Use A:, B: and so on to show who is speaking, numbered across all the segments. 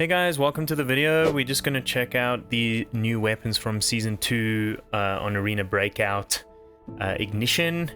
A: Hey guys, welcome to the video. We're just going to check out the new weapons from Season 2 on Arena Breakout Ignition.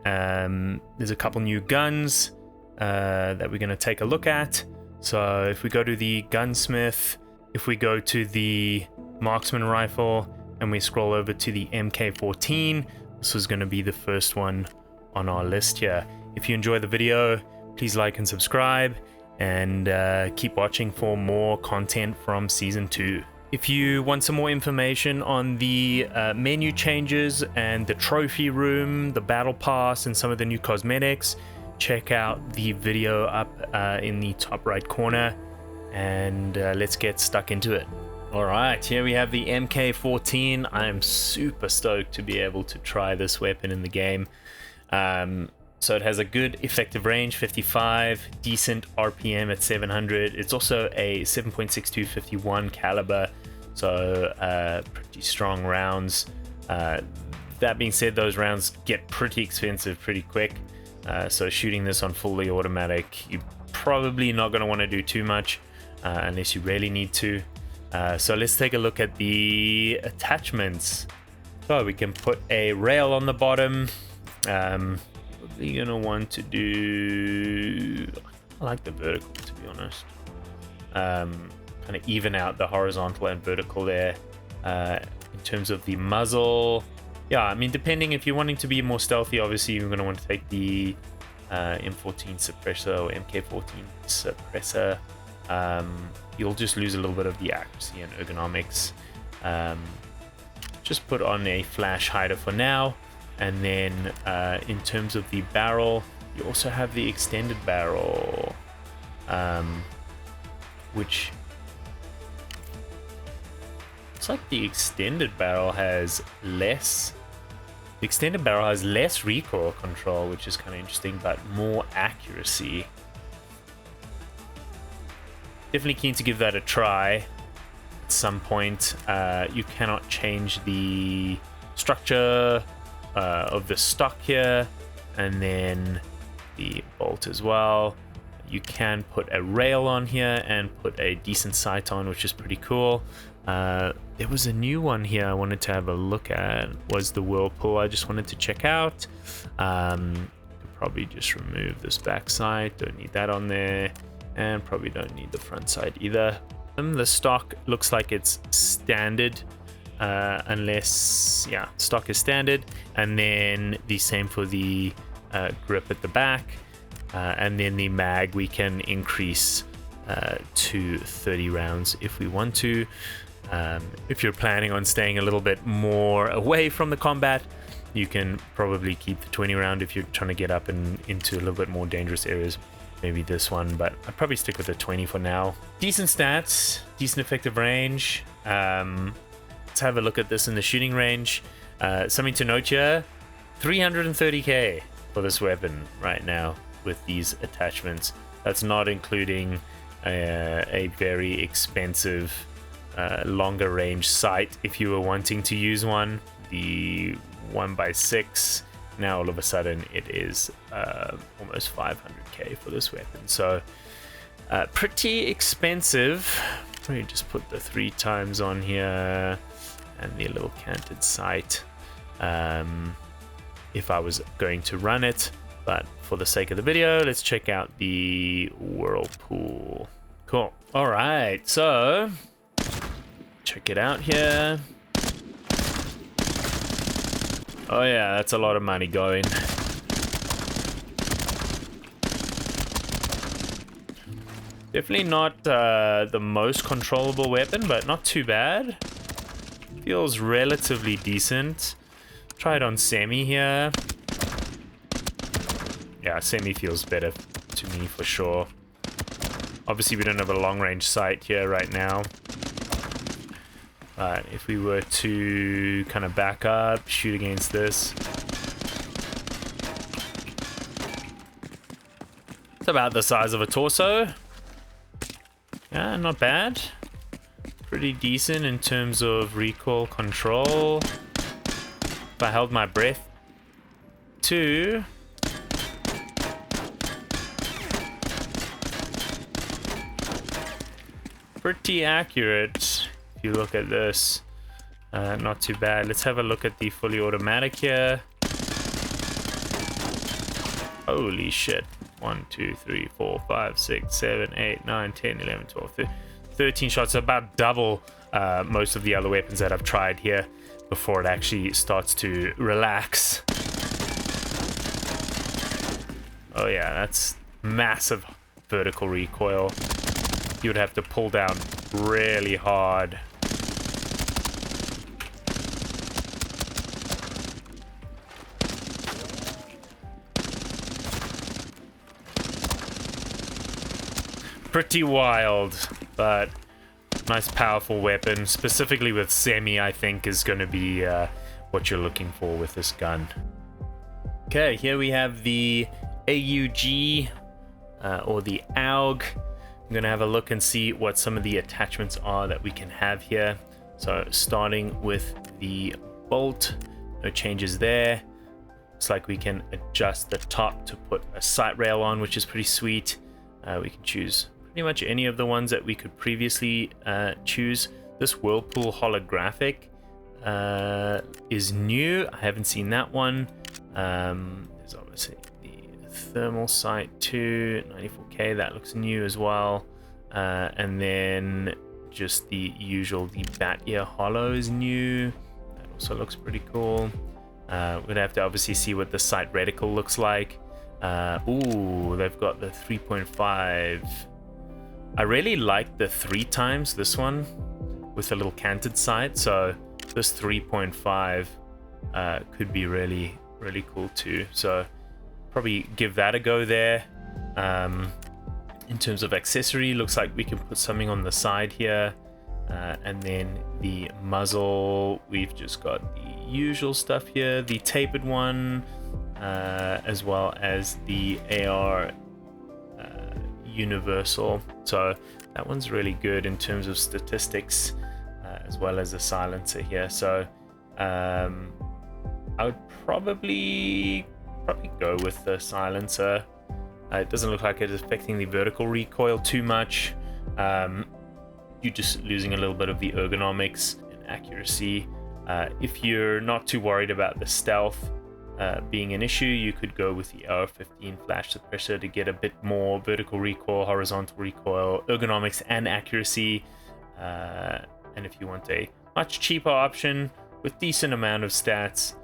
A: There's a couple new guns that we're going to take a look at. So if we go to the gunsmith, if we go to the Marksman rifle, and we scroll over to the MK14, this is going to be the first one on our list here. If you enjoy the video, please like and subscribe, and keep watching for more content from Season 2. If you want some more information on the menu changes and the trophy room, the battle pass, and some of the new cosmetics, check out the video up in the top right corner, and let's get stuck into it. Alright, here we have the MK14. I am super stoked to be able to try this weapon in the game. So it has a good effective range, 55, decent RPM at 700. It's also a 7.62 51 caliber, so pretty strong rounds. That being said, those rounds get pretty expensive pretty quick. So shooting this on fully automatic, you're probably not going to want to do too much unless you really need to. So let's take a look at the attachments. So we can put a rail on the bottom. You're gonna want to do, I like the vertical, to be honest. Kind of even out the horizontal and vertical there. In terms of the muzzle, yeah, I mean, depending, if you're wanting to be more stealthy, obviously you're gonna want to take the M14 suppressor or MK14 suppressor. You'll just lose a little bit of the accuracy and ergonomics. Just put on a flash hider for now. And then in terms of the barrel, you also have the extended barrel, which looks like the extended barrel has less. The extended barrel has less recoil control, which is kind of interesting, but more accuracy. Definitely keen to give that a try at some point. You cannot change the structure of the stock here, and then the bolt as well. You can put a rail on here and put a decent sight on, which is pretty cool. There was a new one here I wanted to have a look at, was the whirlpool. I just wanted to check out. Could probably just remove this back side, don't need that on there, and probably don't need the front side either. The stock looks like it's standard, unless, yeah, stock is standard, and then the same for the grip at the back, and then the mag we can increase to 30 rounds if we want to. If you're planning on staying a little bit more away from the combat, you can probably keep the 20 round. If you're trying to get up and into a little bit more dangerous areas, maybe this one, but I'd probably stick with the 20 for now. Decent stats, decent effective range. Let's have a look at this in the shooting range. Something to note here, 330k for this weapon right now with these attachments. That's not including a very expensive longer range sight if you were wanting to use one. The 1x6, now all of a sudden it is almost 500k for this weapon. So pretty expensive. Let me just put the 3 times on here and the little canted sight if I was going to run it, but for the sake of the video, let's check out the whirlpool. Cool. All right, so check it out here. Oh yeah, that's a lot of money going. Definitely not the most controllable weapon, but not too bad. Feels relatively decent. Try it on semi here. Yeah, semi feels better to me for sure. Obviously we don't have a long range sight here right now, but if we were to kind of back up, shoot against this, it's about the size of a torso. Yeah, not bad. Pretty decent in terms of recoil control. If I held my breath too, pretty accurate if you look at this. Not too bad. Let's have a look at the fully automatic here. Holy shit. 1, 2, 3, 4, 5, 6, 7, 8, 9, 10, 11, 12, 13 shots. About double most of the other weapons that I've tried here before it actually starts to relax. Oh yeah, that's massive vertical recoil. You would have to pull down really hard. Pretty wild, but nice powerful weapon. Specifically with semi, I think is going to be what you're looking for with this gun. Okay, here we have the AUG or the AUG. I'm going to have a look and see what some of the attachments are that we can have here. So starting with the bolt, no changes there. Looks like we can adjust the top to put a sight rail on, which is pretty sweet. We can choose pretty much any of the ones that we could previously choose. This Whirlpool holographic is new. I haven't seen that one. There's obviously the thermal sight too, 94K, that looks new as well. And then just the usual, the bat ear hollow is new. That also looks pretty cool. We'd have to obviously see what the sight reticle looks like. Ooh, they've got the 3.5. I really like the 3 times, this one with a little canted sight, so this 3.5 could be really cool too, so probably give that a go there. In terms of accessory, looks like we can put something on the side here, and then the muzzle, we've just got the usual stuff here, the tapered one, as well as the AR universal. So that one's really good in terms of statistics, as well as the silencer here. So I would probably go with the silencer. It doesn't look like it's affecting the vertical recoil too much. You're just losing a little bit of the ergonomics and accuracy. If you're not too worried about the stealth being an issue, you could go with the AR-15 flash suppressor to get a bit more vertical recoil, horizontal recoil, ergonomics, and accuracy. And if you want a much cheaper option with decent amount of stats,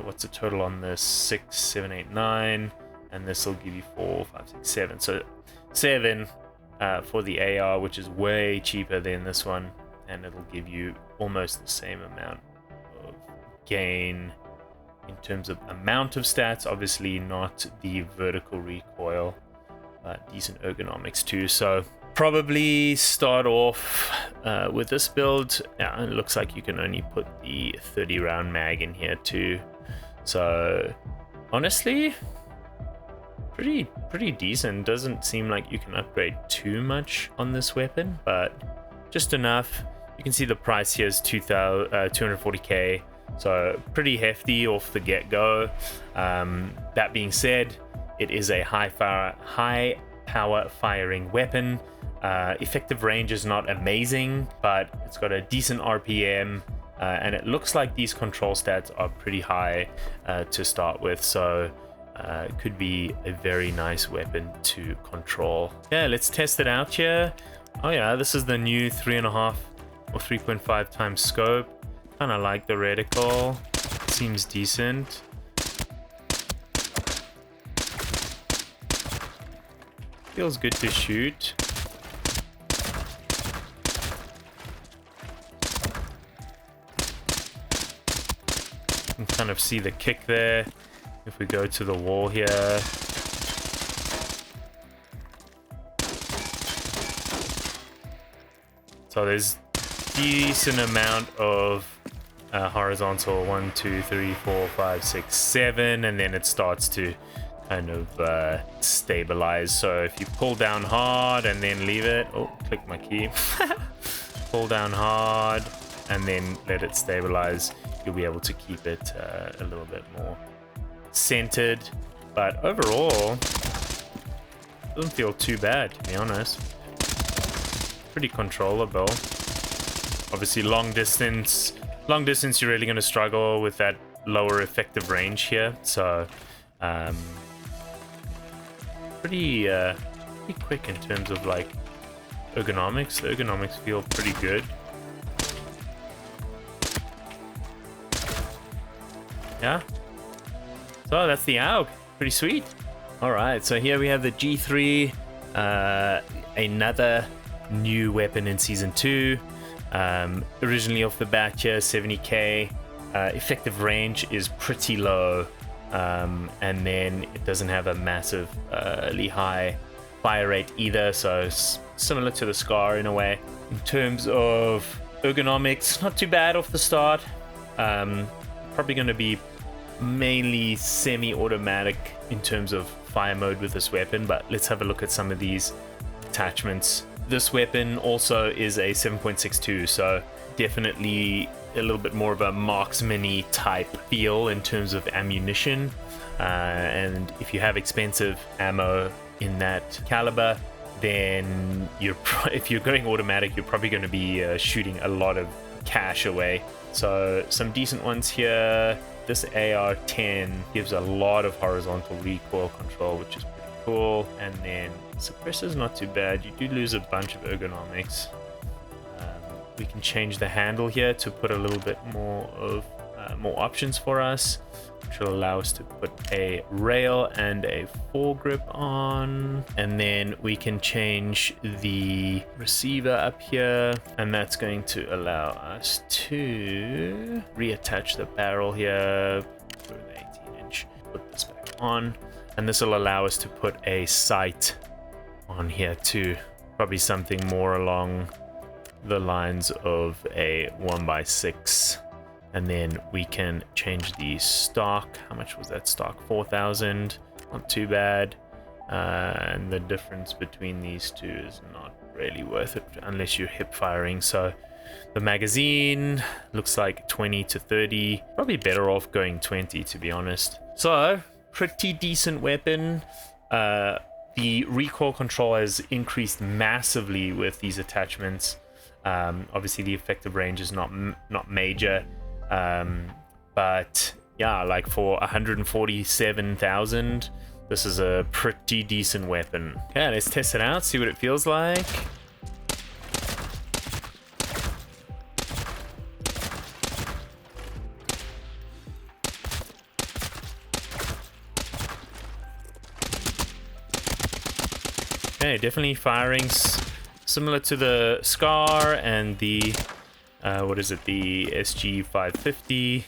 A: what's the total on this? 6, 7, 8, 9, and this will give you 4, 5, 6, 7. So 7 for the AR, which is way cheaper than this one, and it'll give you almost the same amount of gain in terms of amount of stats, obviously not the vertical recoil, but decent ergonomics too. So probably start off with this build. Yeah, it looks like you can only put the 30 round mag in here too. So honestly, pretty decent. Doesn't seem like you can upgrade too much on this weapon, but just enough. You can see the price here is 240k. So pretty hefty off the get-go. That being said, it is a high power firing weapon. Effective range is not amazing, but it's got a decent RPM, and it looks like these control stats are pretty high to start with, so it could be a very nice weapon to control. Yeah, let's test it out here. Oh yeah, this is the new 3.5 or 3.5 times scope. Kind of like the reticle, seems decent. Feels good to shoot. You can kind of see the kick there. If we go to the wall here. So there's decent amount of horizontal 1, 2, 3, 4, 5, 6, 7, and then it starts to kind of stabilize. So if you pull down hard and then leave it, oh, click my key, pull down hard and then let it stabilize, you'll be able to keep it a little bit more centered. But overall, doesn't feel too bad, to be honest. pretty controllable. Obviously long distance you're really going to struggle with that lower effective range here, so pretty quick in terms of like ergonomics. The ergonomics feel pretty good. Yeah, so that's the AUG. Pretty sweet. All right, so here we have the G3, another new weapon in Season 2. Originally off the bat here, 70k. Effective range is pretty low, and then it doesn't have a massively high fire rate either, so it's similar to the Scar in a way. In terms of ergonomics, not too bad off the start. Probably going to be mainly semi-automatic in terms of fire mode with this weapon, but let's have a look at some of these attachments. This weapon also is a 7.62, so definitely a little bit more of a marksman-y type feel in terms of ammunition, and if you have expensive ammo in that caliber, then if you're going automatic, you're probably going to be shooting a lot of cash away. So some decent ones here. This AR-10 gives a lot of horizontal recoil control, which is pretty cool. And then suppressor's not too bad. You do lose a bunch of ergonomics. We can change the handle here to put a little bit more options for us, which will allow us to put a rail and a foregrip on. And then we can change the receiver up here, and that's going to allow us to reattach the barrel here, put an 18-inch, put this back on, and this will allow us to put a sight on here too, probably something more along the lines of a 1x6. And then we can change the stock. How much was that stock? 4,000. Not too bad. And the difference between these two is not really worth it unless you're hip firing. So the magazine looks like 20 to 30. Probably better off going 20, to be honest. So pretty decent weapon. The recoil control has increased massively with these attachments. Obviously the effective range is not major. But yeah, like for 147,000, this is a pretty decent weapon. Okay, let's test it out, see what it feels like. Okay, definitely firing similar to the Scar and the what is it, the SG 550.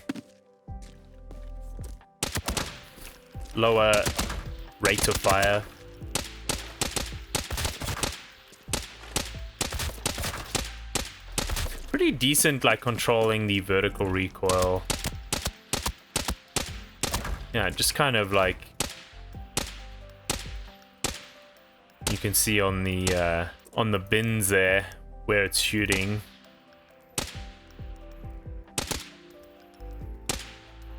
A: Lower rate of fire. Pretty decent, like controlling the vertical recoil. Yeah, just kind of like you can see on the bins there where it's shooting.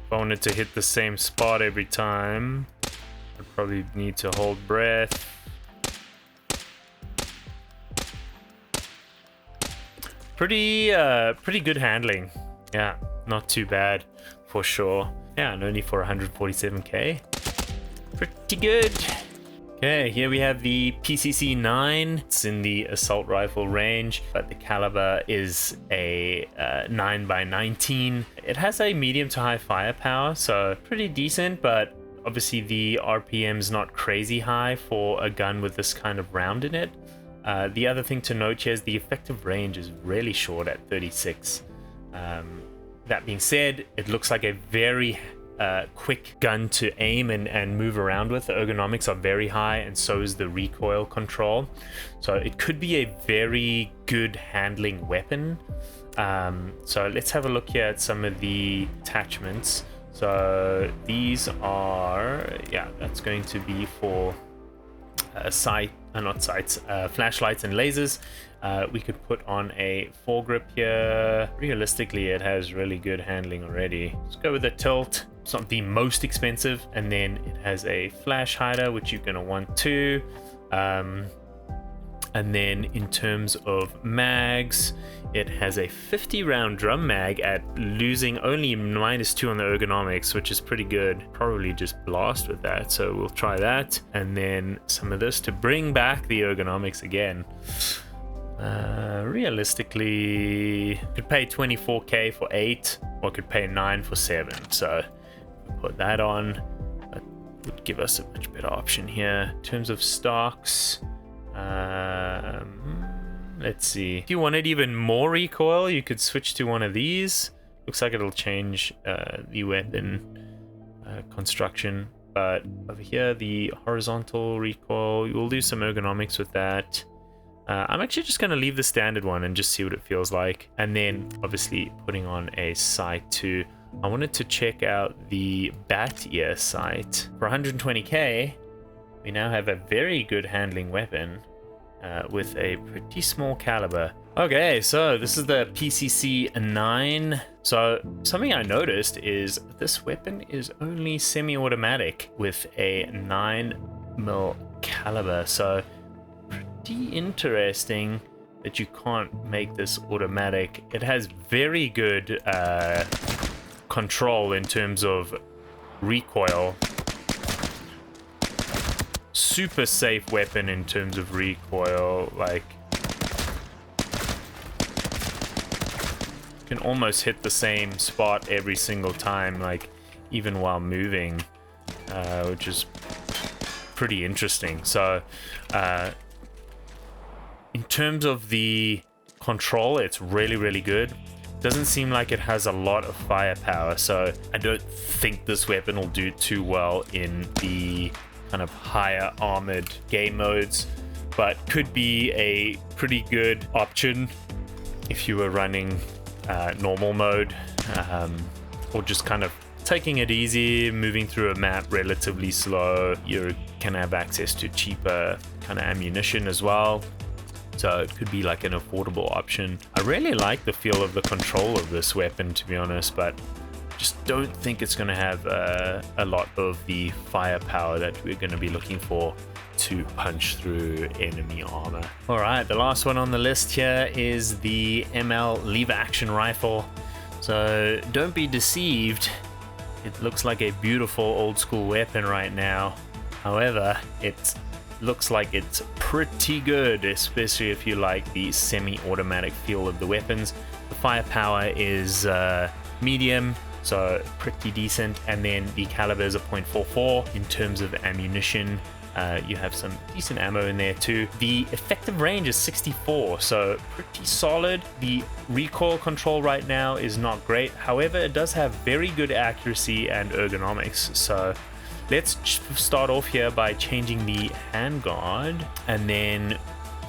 A: If I wanted to hit the same spot every time, I'd probably need to hold breath. Pretty good handling. Yeah, not too bad for sure. Yeah, and only for 147k. Pretty good. Okay, here we have the PCC-9. It's in the assault rifle range, but the caliber is a 9x19. It has a medium to high firepower, so pretty decent, but obviously the RPM's not crazy high for a gun with this kind of round in it. The other thing to note here is the effective range is really short at 36. That being said, it looks like a very quick gun to aim and move around with. The ergonomics are very high, and so is the recoil control. So it could be a very good handling weapon. So let's have a look here at some of the attachments. So these are, yeah, that's going to be for flashlights and lasers. We could put on a foregrip here. Realistically, it has really good handling already. Let's go with a tilt. It's not the most expensive, and then it has a flash hider, which you're going to want too. And then in terms of mags, it has a 50 round drum mag at losing only -2 on the ergonomics, which is pretty good. Probably just blast with that, so we'll try that. And then some of this to bring back the ergonomics again. Realistically, could pay 24k for 8, or could pay 9 for 7. So put that on. That would give us a much better option here. In terms of stocks, let's see. If you wanted even more recoil, you could switch to one of these. Looks like it'll change the weapon construction. But over here, the horizontal recoil, we'll do some ergonomics with that. I'm actually just going to leave the standard one and just see what it feels like. And then obviously putting on a sight too. I wanted to check out the bat ear sight. For 120k, we now have a very good handling weapon with a pretty small caliber. Okay, so this is the PCC 9. So something I noticed is this weapon is only semi-automatic with a 9mm caliber. So pretty interesting that you can't make this automatic. It has very good control in terms of recoil. Super safe weapon in terms of recoil. Like, you can almost hit the same spot every single time, like even while moving, which is pretty interesting. So in terms of the control, it's really good. Doesn't seem like it has a lot of firepower, so I don't think this weapon will do too well in the kind of higher armored game modes, but could be a pretty good option if you were running normal mode, or just kind of taking it easy, moving through a map relatively slow. You can have access to cheaper kind of ammunition as well, so it could be like an affordable option. I really like the feel of the control of this weapon, to be honest, but just don't think it's going to have a lot of the firepower that we're going to be looking for to punch through enemy armor. All right, the last one on the list here is the ML lever action rifle. So don't be deceived. It looks like a beautiful old school weapon right now. However, it looks like it's pretty good, especially if you like the semi-automatic feel of the weapons. The firepower is medium, so pretty decent, and then the caliber is a .44. In terms of ammunition, you have some decent ammo in there too. The effective range is 64, so pretty solid. The recoil control right now is not great, however it does have very good accuracy and ergonomics. So let's start off here by changing the handguard, and then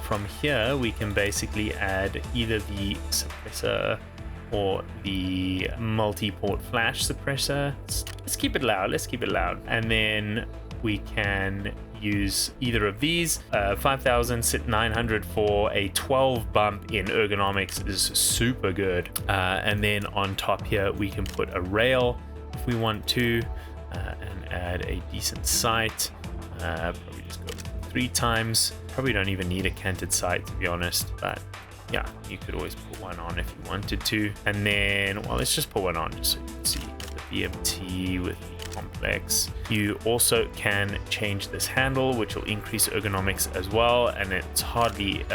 A: from here we can basically add either the suppressor or the multi-port flash suppressor. Let's keep it loud, and then we can use either of these. 5000 sit 900 for a 12 bump in ergonomics is super good, and then on top here we can put a rail if we want to, and add a decent sight. Probably just go 3 times. Probably don't even need a canted sight, to be honest, but yeah, you could always put one on if you wanted to. And then, well, let's just put one on just so you can see the BMT with the complex. You also can change this handle, which will increase ergonomics as well, and it's hardly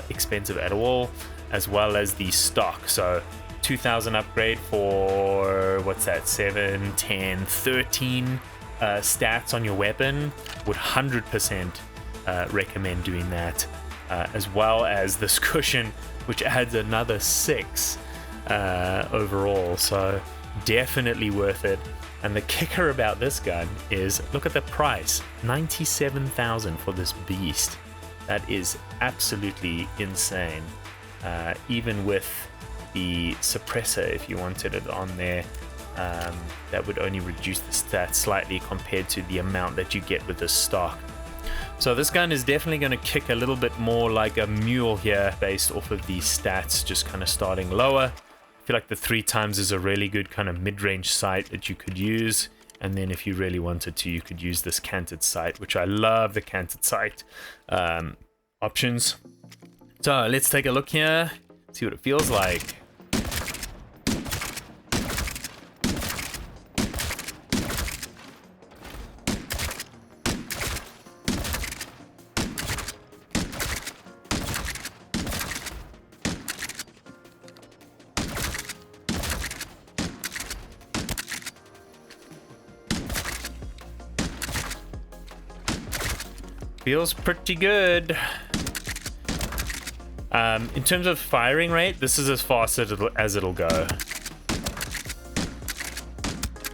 A: expensive at all, as well as the stock. So 2000 upgrade for, what's that, 7, 10, 13 stats on your weapon. Would 100% recommend doing that. As well as this cushion, which adds another 6 overall, so definitely worth it. And the kicker about this gun is, look at the price, 97,000 for this beast. That is absolutely insane. Even with the suppressor, if you wanted it on there, that would only reduce the stats slightly compared to the amount that you get with the stock. So this gun is definitely going to kick a little bit more like a mule here, based off of these stats, just kind of starting lower. I feel like the 3 times is a really good kind of mid-range sight that you could use. And then if you really wanted to, you could use this canted sight, which I love the canted sight. options. So let's take a look here, see what it feels like. Feels pretty good. In terms of firing rate, this is as fast as it'll go.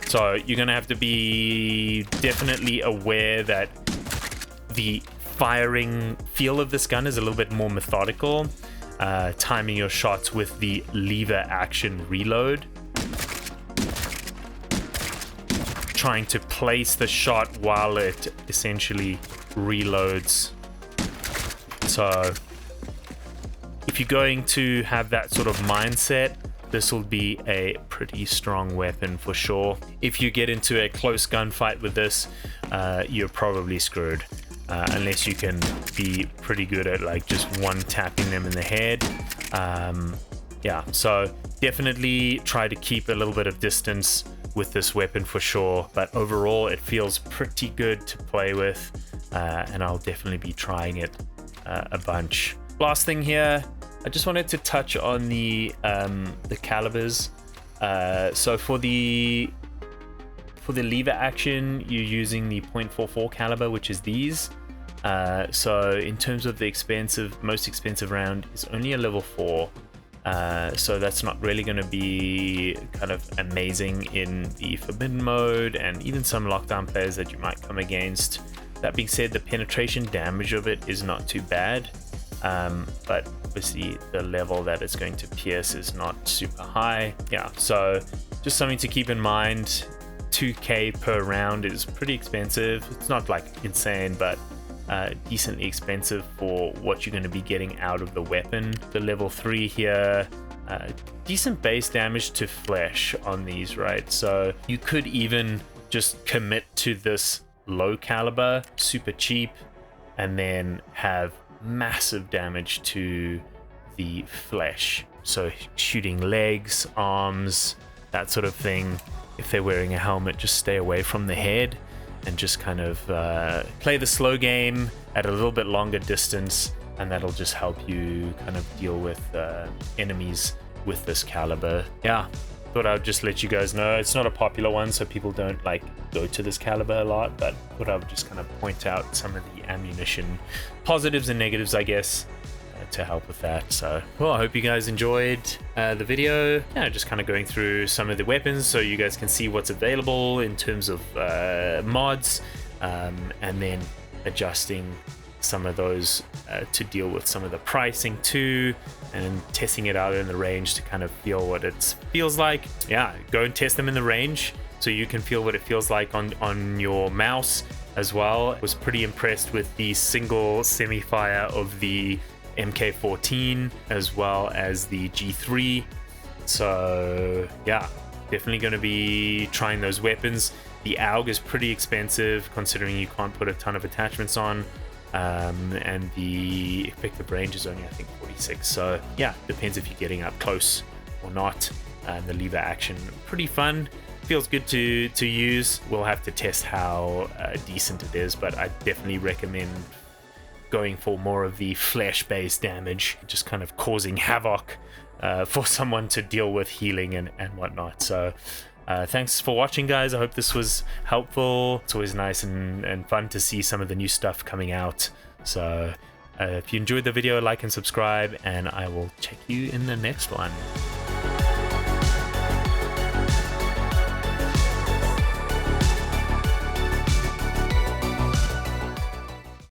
A: So you're gonna have to be definitely aware that the firing feel of this gun is a little bit more methodical. Timing your shots with the lever action reload. Trying to place the shot while it essentially reloads. So if you're going to have that sort of mindset, this will be a pretty strong weapon for sure. If you get into a close gunfight with this, you're probably screwed, unless you can be pretty good at like just one tapping them in the head. Yeah, so definitely try to keep a little bit of distance with this weapon for sure, but overall it feels pretty good to play with, and I'll definitely be trying it a bunch. Last thing here, I just wanted to touch on the calibers. So for the lever action, you're using the .44 caliber, which is these. So in terms of the most expensive round is only a level 4. So that's not really going to be kind of amazing in the forbidden mode and even some lockdown players that you might come against. That being said, the penetration damage of it is not too bad, but obviously the level that it's going to pierce is not super high. Yeah, so just something to keep in mind. 2k per round is pretty expensive. It's not like insane, but decently expensive for what you're going to be getting out of the weapon. The level 3 here, decent base damage to flesh on these, right? So you could even just commit to this low caliber, super cheap, and then have massive damage to the flesh. So shooting legs, arms, that sort of thing. If they're wearing a helmet, just stay away from the head and just kind of play the slow game at a little bit longer distance, and that'll just help you kind of deal with enemies with this caliber. Yeah, thought I would just let you guys know. It's not a popular one, so people don't like go to this caliber a lot, but thought I would just kind of point out some of the ammunition positives and negatives, I guess, to help with that. So well, I hope you guys enjoyed the video. Yeah, just kind of going through some of the weapons so you guys can see what's available in terms of mods, and then adjusting some of those to deal with some of the pricing too, and testing it out in the range to kind of feel what it feels like. Yeah, go and test them in the range so you can feel what it feels like on your mouse as well. I was pretty impressed with the single semi-fire of the MK14 as well as the G3. So yeah, definitely going to be trying those weapons. The AUG is pretty expensive considering you can't put a ton of attachments on, and the effective range is only I think 46. So yeah, depends if you're getting up close or not. And the lever action, pretty fun, feels good to use. We'll have to test how decent it is, but I definitely recommend going for more of the flesh based damage, just kind of causing havoc for someone to deal with healing and whatnot. So thanks for watching, guys. I hope this was helpful. It's always nice and fun to see some of the new stuff coming out. So if you enjoyed the video, like and subscribe, and I will check you in the next one.